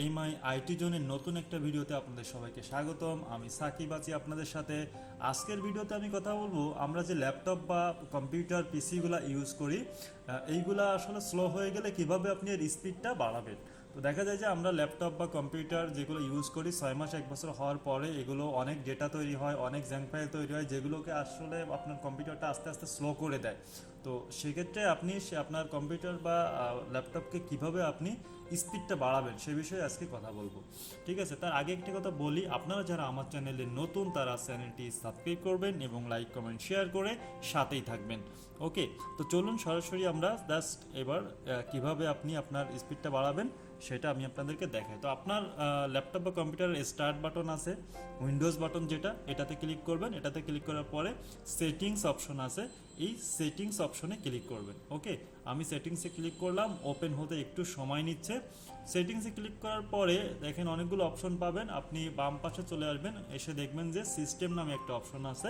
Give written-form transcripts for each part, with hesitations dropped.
এইমাই IT জোনের নতুন একটা ভিডিওতে আপনাদের সবাইকে স্বাগতম। আমি সাকিব আছি আপনাদের সাথে। আজকের ভিডিওতে আমি কথা বলবো আমরা যে ল্যাপটপ বা কম্পিউটার পিসিগুলো ইউজ করি, এইগুলা আসলে স্লো হয়ে গেলে কিভাবে আপনি এর স্পিডটা বাড়াবেন। তো দেখা যায় যে আমরা ল্যাপটপ বা কম্পিউটার যেগুলো ইউজ করি 6 মাস 1 বছর হওয়ার পরে এগুলো অনেক ডেটা তৈরি হয়, অনেক জ্যাঙ্ক ফাইল তৈরি হয়, যেগুলোকে আসলে আপনার কম্পিউটারটা আস্তে আস্তে স্লো করে দেয়। তো সেক্ষেত্রে আপনি আপনার কম্পিউটার বা ল্যাপটপকে কিভাবে আপনি স্পিডটা বাড়াবেন সে বিষয়ে আজকে কথা বলবো। ঠিক আছে, তার আগে একটি কথা বলি, আপনারা যারা আমার চ্যানেলে নতুন তারা চ্যানেলটি সাবস্ক্রাইব করবেন এবং লাইক কমেন্ট শেয়ার করে সাথেই থাকবেন। ওকে, তো চলুন সরাসরি আমরা জাস্ট এবার কিভাবে আপনি আপনার স্পিডটা বাড়াবেন সেটা আমি আপনাদেরকে দেখাই। তো আপনার ল্যাপটপ বা কম্পিউটারের স্টার্ট বাটন আছে, উইন্ডোজ বাটন যেটা, এটাতে ক্লিক করবেন। এটাতে ক্লিক করার পরে সেটিংস অপশন আছে, এই সেটিংস অপশনে ক্লিক করবেন। ওকে, আমি সেটিংসে ক্লিক করলাম, ওপেন হতে একটু সময় নিচ্ছে। সেটিংসে ক্লিক করার পরে দেখেন অনেকগুলো অপশন পাবেন, আপনি বাম পাশে চলে আসবেন, এসে দেখবেন যে সিস্টেম নামে একটা অপশন আছে,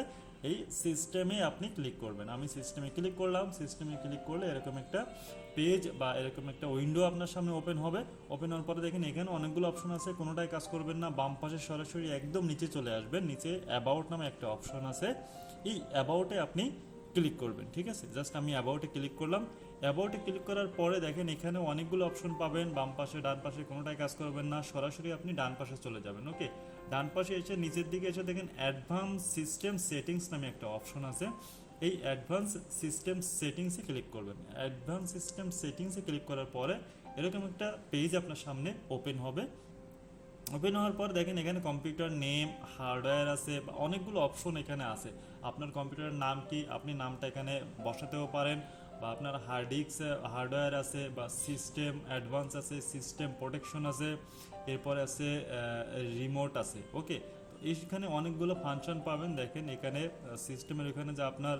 এই সিস্টেমে আপনি ক্লিক করবেন। আমি সিস্টেমে ক্লিক করলাম। সিস্টেমে ক্লিক করলে এরকম একটা পেজ বা এরকম একটা উইন্ডো আপনার সামনে ওপেন হবে। ওপেন হওয়ার পরে দেখেন এখানে অনেকগুলো অপশন আছে, কোনোটাই কাজ করবেন না। বাম পাশে সরাসরি একদম নিচে চলে আসবেন, নিচে অ্যাবাউট নামে একটা অপশন আছে, এই অ্যাবাউটে আপনি ক্লিক করবেন। ঠিক আছে, জাস্ট আমি অ্যাবাউটে ক্লিক করলাম। অ্যাবাউটে ক্লিক করার পরে দেখেন এখানে অনেকগুলো অপশন পাবেন, বাম পাশে ডান পাশে কোনোটাই কাজ করবেন না, সরাসরি আপনি ডান পাশে চলে যাবেন। ওকে, ডান পাশে এসে নিচের দিকে এসে দেখেন অ্যাডভান্স সিস্টেম সেটিংস নামে একটা অপশন আছে, এই অ্যাডভান্স সিস্টেম সেটিংসে ক্লিক করবেন। অ্যাডভান্স সিস্টেম সেটিংসে ক্লিক করার পরে এরকম একটা পেজ আপনার সামনে ওপেন হবে। ওপেন হওয়ার পর দেখেন এখানে কম্পিউটার নেম, হার্ডওয়্যার আছে, বা অনেকগুলো অপশন এখানে আছে। আপনার কম্পিউটারের নাম কি, আপনি নামটা এখানে বসাতেও পারেন, বা আপনার হার্ড ডিস্ক হার্ডওয়্যার আছে, বা সিস্টেম অ্যাডভান্স আছে, সিস্টেম প্রোটেকশন আছে, এরপরে আছে রিমোট আছে। ওকে, এইখানে অনেকগুলো ফাংশন পাবেন। দেখেন এখানে সিস্টেমের এখানে যে আপনার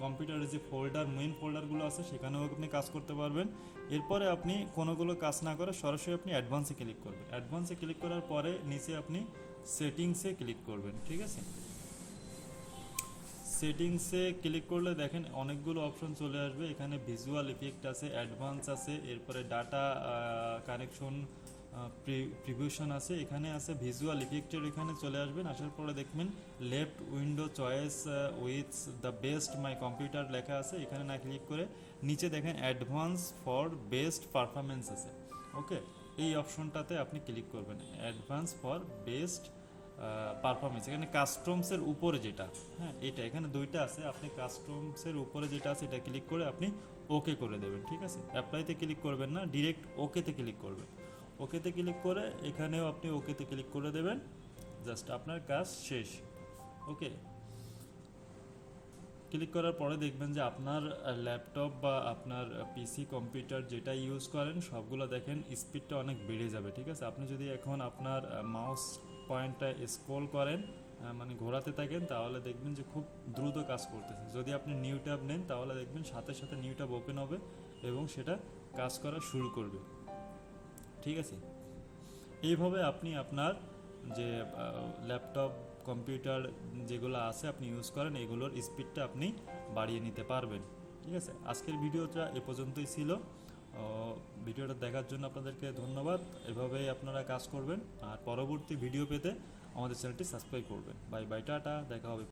কম্পিউটারের যে ফোল্ডার, মেইন ফোল্ডারগুলো আছে সেখানেও আপনি কাজ করতে পারবেন। এরপরে আপনি কোনোগুলো কাজ না করে সরাসরি আপনি অ্যাডভান্সে ক্লিক করবেন। অ্যাডভান্সে ক্লিক করার পরে নিচে আপনি সেটিংসে ক্লিক করবেন। ঠিক আছে, সেটিংসে ক্লিক করলে দেখেন অনেকগুলো অপশন চলে আসবে। এখানে ভিজুয়াল ইফেক্ট আছে, অ্যাডভান্স আছে, এরপরে ডাটা কানেকশন প্রিভিউশন আছে, এখানে আছে ভিজুয়াল ইফেক্টের। এখানে চলে আসবেন, আসার পরে দেখবেন left window choice with the best my computer লেখা আছে, এখানে না ক্লিক করে নিচে দেখেন অ্যাডভান্স ফর বেস্ট পারফরমেন্স আছে। ওকে, এই অপশনটাতে আপনি ক্লিক করবেন, অ্যাডভান্স ফর বেস্ট পারফরমেন্স। এখানে কাস্টমসের উপরে যেটা, হ্যাঁ এটা এখানে দুইটা আছে, আপনি কাস্টমসের উপরে যেটা আছে এটা ক্লিক করে আপনি ওকে করে দেবেন। ঠিক আছে, অ্যাপ্লাইতে ক্লিক করবেন না, ডিরেক্ট ওকেতে ক্লিক করবেন। ওকেতে ক্লিক করে এখানেও আপনি ওকেতে ক্লিক করে দেবেন, জাস্ট আপনার কাজ শেষ। ওকে, ক্লিক করার পরে দেখবেন যে আপনার ল্যাপটপ বা আপনার পিসি কম্পিউটার যেটা ইউজ করেন সবগুলো দেখেন স্পিডটা অনেক বেড়ে যাবে। ঠিক আছে, আপনি যদি এখন আপনার মাউস পয়েন্টটা স্ক্রল করেন, মানে ঘোরাতে থাকেন, তাহলে দেখবেন যে খুব দ্রুত কাজ করতেছে। যদি আপনি নিউ ট্যাব নেন তাহলে দেখবেন সাথে সাথে নিউ ট্যাব ওপেন হবে এবং সেটা কাজ করা শুরু করবে। ঠিক আছে, এইভাবে আপনি আপনার যে ল্যাপটপ কম্পিউটার যেগুলো আছে আপনি ইউজ করেন এগুলোর স্পিডটা আপনি বাড়িয়ে নিতে পারবেন। ঠিক আছে, আজকের ভিডিওটা এ পর্যন্তই ছিল। ভিডিওটা দেখার জন্য আপনাদেরকে ধন্যবাদ। এভাবেই আপনারা কাজ করবেন, আর পরবর্তী ভিডিও পেতে আমাদের চ্যানেলটি সাবস্ক্রাইব করবেন। বাই বাই, টাটা, দেখা হবে।